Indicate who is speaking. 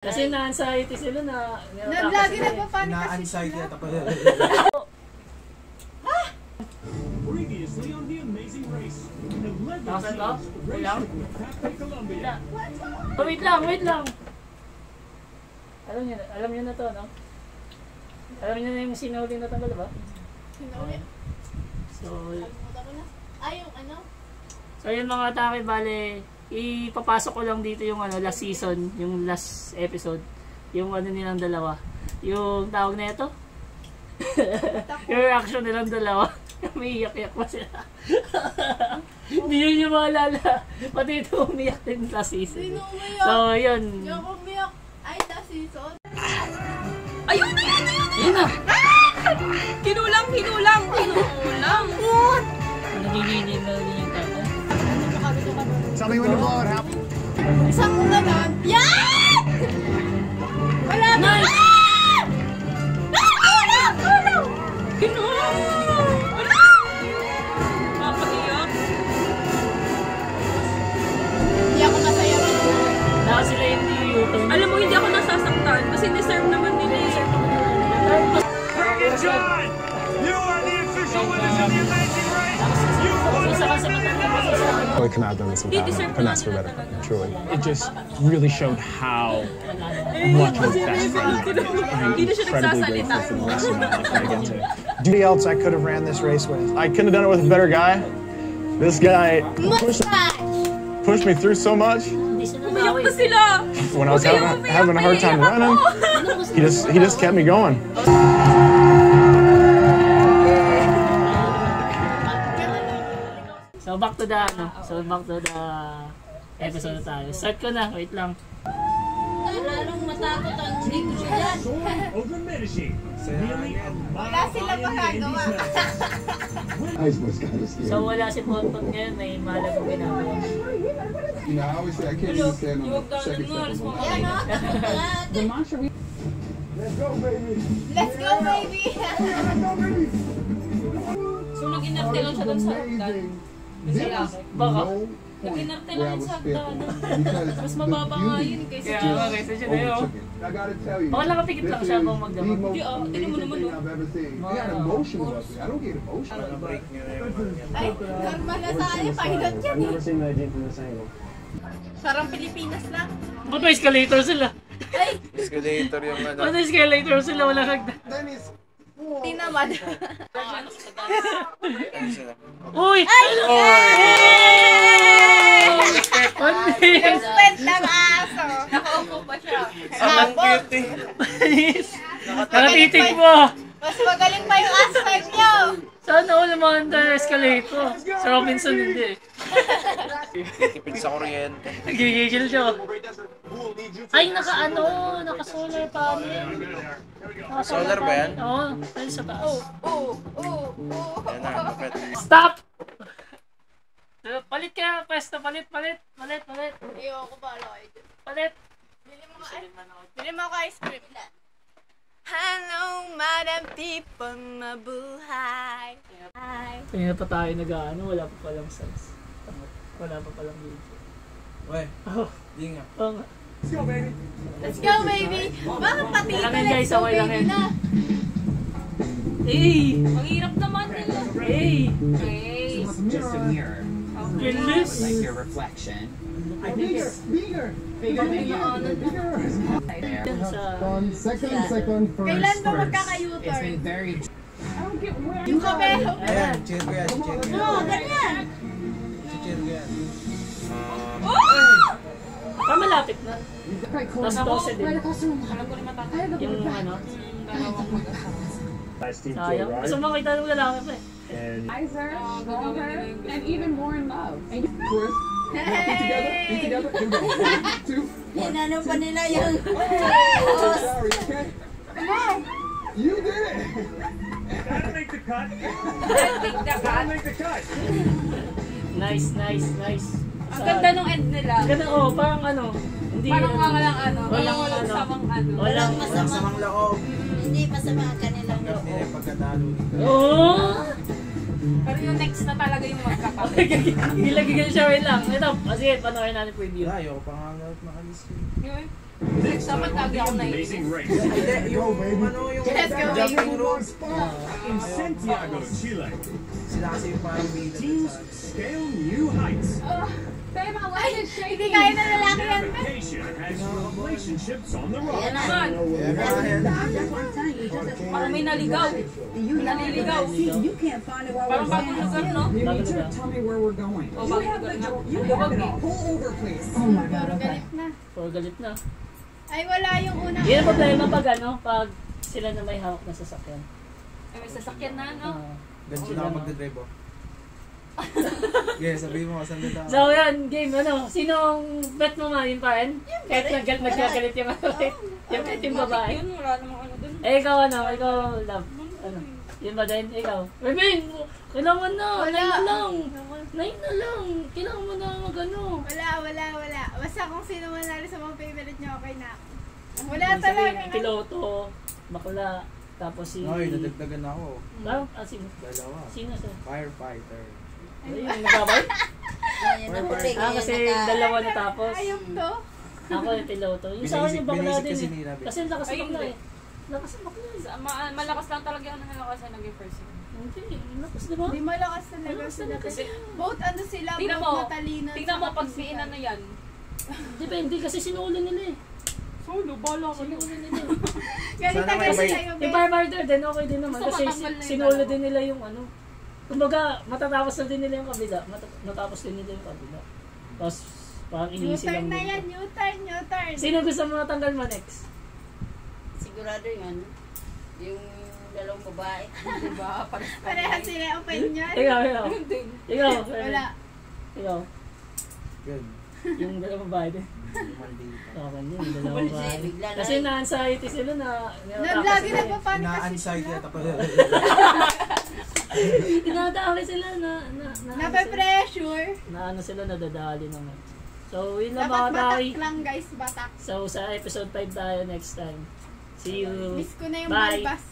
Speaker 1: Kasi na-anxiety sila na...
Speaker 2: Lagi nagpapanik kasi
Speaker 3: Na-anxiety
Speaker 2: sila.
Speaker 3: at ako.
Speaker 4: Previously on The Amazing Race,
Speaker 1: Nakasan ko? Wait lang?
Speaker 4: Colombia.
Speaker 1: Oh, wait lang! Alam niyo na to, no? Alam niyo na yung sinauling na tanggal, ba?
Speaker 2: Sinauling?
Speaker 1: So...
Speaker 2: Kalimutan ko na. Ay, yung ano?
Speaker 1: So yun mga atake, bale, ipapasok ko lang dito yung last season, yung last episode, yung nilang dalawa. Yung tawag na ito? Yung reaction nilang dalawa. May iyak-iyak pa sila. Hindi yun yung maalala. Pati ito umiyak din last season.
Speaker 2: Sino umiyak?
Speaker 1: So yun.
Speaker 2: Yung umiyak. Ay, last season.
Speaker 5: Ayun!
Speaker 1: Yun na!
Speaker 5: Kinulang! What?
Speaker 1: Nagigilin na rin yung tata.
Speaker 3: Tell me when to blow it, happen.
Speaker 2: Isang ko ganon. Yan! Wala na!
Speaker 1: Nice!
Speaker 5: Kinulang! Papahiyak.
Speaker 2: Hindi ako masaya rin.
Speaker 1: Naka sila yung YouTube.
Speaker 5: Alam mo, hindi ako nasasaktan kasi deserve naman nila eh.
Speaker 4: Bring it, John! You are the official winners of The Amazing Race! You won the
Speaker 6: Really come out doing some couldn't ask for better, truly.
Speaker 7: It just really showed how much of a best friend I'm incredibly grateful for the rest of my life that I get to.
Speaker 6: Anybody else I could have ran this race with. I couldn't have done it with a better guy. This guy pushed me through so much.
Speaker 5: Umiyak na sila!
Speaker 6: When I was having a hard time running, he just kept me going.
Speaker 1: So back to the episode na tayo. Start ko na, wait lang.
Speaker 2: Lalong matakot ang hindi ko siya dyan.
Speaker 4: over Medellin. Nearly a
Speaker 2: Wala
Speaker 4: mile
Speaker 2: silang
Speaker 4: high in
Speaker 2: magagawa.
Speaker 4: Andy's
Speaker 1: So wala si Ponton ngayon, may malag ang ginagawa.
Speaker 8: You know, I always say I can't even stand on the second step of my
Speaker 2: Yan o.
Speaker 8: Let's go, baby.
Speaker 2: Let's go, baby!
Speaker 5: So nag-inarte lang siya dun sa hagdan.
Speaker 1: Baka.
Speaker 5: Nag-inarte lang sa hagdan. Mas mababa nga yun kaysa
Speaker 1: Kaya
Speaker 5: dyan.
Speaker 1: nga, kaysa dyan eh, oh.
Speaker 8: I gotta tell you.
Speaker 1: Baka nakapikit lang siya kung magdamag.
Speaker 5: Hindi, tingnan mo naman, oh.
Speaker 8: I've ever seen. We got emotional up there. I don't get emotional.
Speaker 2: Ay, normal na sa akin. Pilot yan eh. Sarang Pilipinas lang.
Speaker 1: Ba't may escalator sila?
Speaker 2: Ay,
Speaker 3: Escalator yung
Speaker 1: Ba't may escalator sila? Wala hagdan.
Speaker 8: Dennis.
Speaker 2: hindi naman.
Speaker 1: Uy!
Speaker 2: Respect ng aso.
Speaker 5: Nakaupo pa siya.
Speaker 3: Ang cute eh.
Speaker 1: Nakatitig mo!
Speaker 2: Mas magaling pa yung hashtag nyo.
Speaker 1: Sana all naman under escalator. Sa Robinson hindi eh.
Speaker 3: Tipid sa kuryente.
Speaker 1: Nagigigil siya. Ay, naka-solar panel.
Speaker 3: Solar ba yan?
Speaker 1: Oo, ayun sa taas.
Speaker 3: Yan na, kapit.
Speaker 1: Stop! Palit ka, pwesto, palit.
Speaker 2: Ayoko ba, Lloyd?
Speaker 1: Palit.
Speaker 2: Bili mo ako ice cream. Hello, madam people, mabuhay. Hi.
Speaker 1: Kaya pa tayo nag-ano, wala pa palang size. Wala pa palang video.
Speaker 3: Wey,
Speaker 1: Oh,
Speaker 3: di nga.
Speaker 1: oo nga.
Speaker 2: Let's go, baby! Bakit pati ito?
Speaker 1: Lang yan,
Speaker 2: Let's
Speaker 1: guys,
Speaker 2: go,
Speaker 1: away lang
Speaker 2: baby
Speaker 1: yan.
Speaker 2: na.
Speaker 1: Hey!
Speaker 5: Ang hirap naman nila.
Speaker 1: Hey!
Speaker 5: Hey!
Speaker 9: Just a mirror,
Speaker 1: Goodness!
Speaker 9: like your reflection.
Speaker 8: Bigger.
Speaker 1: Yan sa...
Speaker 8: Second, first.
Speaker 2: Kailan ba
Speaker 9: It's
Speaker 2: magkaka-U-turn?
Speaker 9: been very
Speaker 2: Yung kabeho.
Speaker 3: Ayan, chill ko yan.
Speaker 2: Oo, ganyan.
Speaker 3: Chill ko yan.
Speaker 1: Ah, malapit na. Tapos 12 din.
Speaker 5: Alam ko rin matatapos.
Speaker 1: Yung ano,
Speaker 5: Dalawang mag-asawa.
Speaker 1: sayang. Gusto mo makita ng lalaki pa eh.
Speaker 10: wiser, stronger, and even more in love. And
Speaker 8: Chris.
Speaker 2: Hey!
Speaker 8: Together. Here we go. 1, 2, 1.
Speaker 2: Inano pa nila yung...
Speaker 8: Sorry, okay? You did it.
Speaker 4: Gotta make the cut.
Speaker 5: Take the
Speaker 4: Gotta
Speaker 5: cut.
Speaker 4: make the cut.
Speaker 1: Nice.
Speaker 5: Ang ganda nung end nila.
Speaker 1: Ganda, oh, parang ano. Hindi
Speaker 5: Parang walang ano.
Speaker 1: Walang
Speaker 5: Walang
Speaker 1: ano.
Speaker 5: samang ano.
Speaker 1: Walang
Speaker 3: Masamang loob.
Speaker 2: Hindi masama ang kanilang
Speaker 3: Hanggang nila yung pagkatalo dito.
Speaker 1: Oh!
Speaker 5: Pero yung next na talaga yung magkakapit.
Speaker 1: Gilagigil siya, wait lang. Ito, sige, panoorin natin preview.
Speaker 3: Wala, ayoko pa nga makalis ko.
Speaker 5: Yun.
Speaker 4: Next time on The Amazing Race.
Speaker 3: Yung ano yung
Speaker 2: Let's go,
Speaker 3: jumping
Speaker 2: baby.
Speaker 3: rope.
Speaker 4: In Santiago, Chile,
Speaker 3: Sila kasi yung parang bida dun
Speaker 4: teams
Speaker 3: sa
Speaker 4: scale new heights.
Speaker 10: Babe, my leg is shaking.
Speaker 2: Hindi kaya na lalaki yan.
Speaker 4: Navigation has relationships on the rocks.
Speaker 5: Ayan naman. Parang may naligaw. May naliligaw. Parang bagong lugar, no?
Speaker 1: Bago na.
Speaker 5: O, bagong lugar nga. Luwag, no?
Speaker 2: Puro galit na.
Speaker 1: Puro galit na.
Speaker 2: Ay, wala yung unang...
Speaker 1: Yan ang problema pag ano, pag sila na may hawak na sasakyan.
Speaker 5: Ay, may sasakyan na, no?
Speaker 3: Ganito na ako magdadrive oh. Yeah, sabihin mo, saan ganda
Speaker 1: So yan, game ano, sinong bet mo man yun pa rin? Kahit nagkagalit yung ano, yung kahit yung babae.
Speaker 5: Yun, wala namang ano dun.
Speaker 1: Eh ikaw ano, ikaw love, ano, yun ba din, ikaw? Remain, kailangan na,
Speaker 2: Wala.
Speaker 1: 9 na lang, kailangan mo na magano.
Speaker 2: Wala. Basta kung sino man narin sa mga favorite niyo, okay na. Wala
Speaker 1: Sabihin,
Speaker 2: talaga.
Speaker 1: piloto, bakla, tapos si...
Speaker 3: Ay, nadagdagan ako.
Speaker 1: Sino?
Speaker 3: Dalawa.
Speaker 1: Sino siya?
Speaker 3: Firefighter.
Speaker 1: Ay, yung nagbabay? Kasi dalawa na tapos.
Speaker 2: Ayun to.
Speaker 1: Ako yung piloto. Yung sa akin yung bakla
Speaker 3: Binisip
Speaker 1: din
Speaker 3: kasi
Speaker 1: eh.
Speaker 3: nila.
Speaker 1: Kasi lakas
Speaker 5: Ay,
Speaker 1: ng bakla
Speaker 5: hindi.
Speaker 1: eh. Lakas ng bakla eh.
Speaker 5: Malakas lang talaga yung nalakas na naging first year.
Speaker 1: Hindi, lakas diba?
Speaker 2: Hindi malakas talaga
Speaker 1: Malakas
Speaker 2: sila.
Speaker 1: talaga
Speaker 2: Kasi
Speaker 1: sila.
Speaker 2: both ano sila,
Speaker 5: Tingnan
Speaker 2: both
Speaker 5: mo,
Speaker 2: matalino.
Speaker 5: tingnan mo
Speaker 2: saka
Speaker 5: pag
Speaker 2: physical.
Speaker 5: siinan na yan.
Speaker 1: Depende kasi sinulo nila eh.
Speaker 5: Solo, bala ko
Speaker 1: Sinulo nila eh.
Speaker 2: Ganito
Speaker 3: Sana
Speaker 2: kasi
Speaker 3: may-
Speaker 2: kayo,
Speaker 1: Yung firefighter din, okay din naman.
Speaker 5: Gusto
Speaker 1: Kasi
Speaker 5: matanggal na yung
Speaker 1: sinulo
Speaker 5: dalawa.
Speaker 1: din nila yung ano. Kumbaga, matatapos na din nila yung kabila. Matapos din nila yung kabila. Tapos, parang inisip
Speaker 2: U-turn
Speaker 1: lang
Speaker 2: na
Speaker 1: din.
Speaker 2: yan, U-turn.
Speaker 1: Sino gusto mo matanggal mo next?
Speaker 11: Sigurado yung ano, yung dalawang babae.
Speaker 5: Diba?
Speaker 2: Parehas sila opinion.
Speaker 1: Ikaw. Ikaw.
Speaker 2: Wala.
Speaker 1: Ikaw.
Speaker 3: Good.
Speaker 1: Yung dalawang babae din.
Speaker 3: Maldita.
Speaker 1: Okay yun, yung dalawang babae.
Speaker 11: Bigla na
Speaker 1: Kasi na-anxiety sila na...
Speaker 2: Lagi nagpapanik kasi
Speaker 3: Na-anxiety
Speaker 2: sila.
Speaker 3: at ako.
Speaker 1: Tinatawag sila na
Speaker 2: Nape-pressure.
Speaker 1: na ano sila, nadadali naman. So, yun lang
Speaker 2: Dapat
Speaker 1: mga tayo.
Speaker 2: batak lang guys, batak.
Speaker 1: So, sa episode 5 tayo next time. See you.
Speaker 2: Miss ko na yung
Speaker 1: Bye.
Speaker 2: balbas.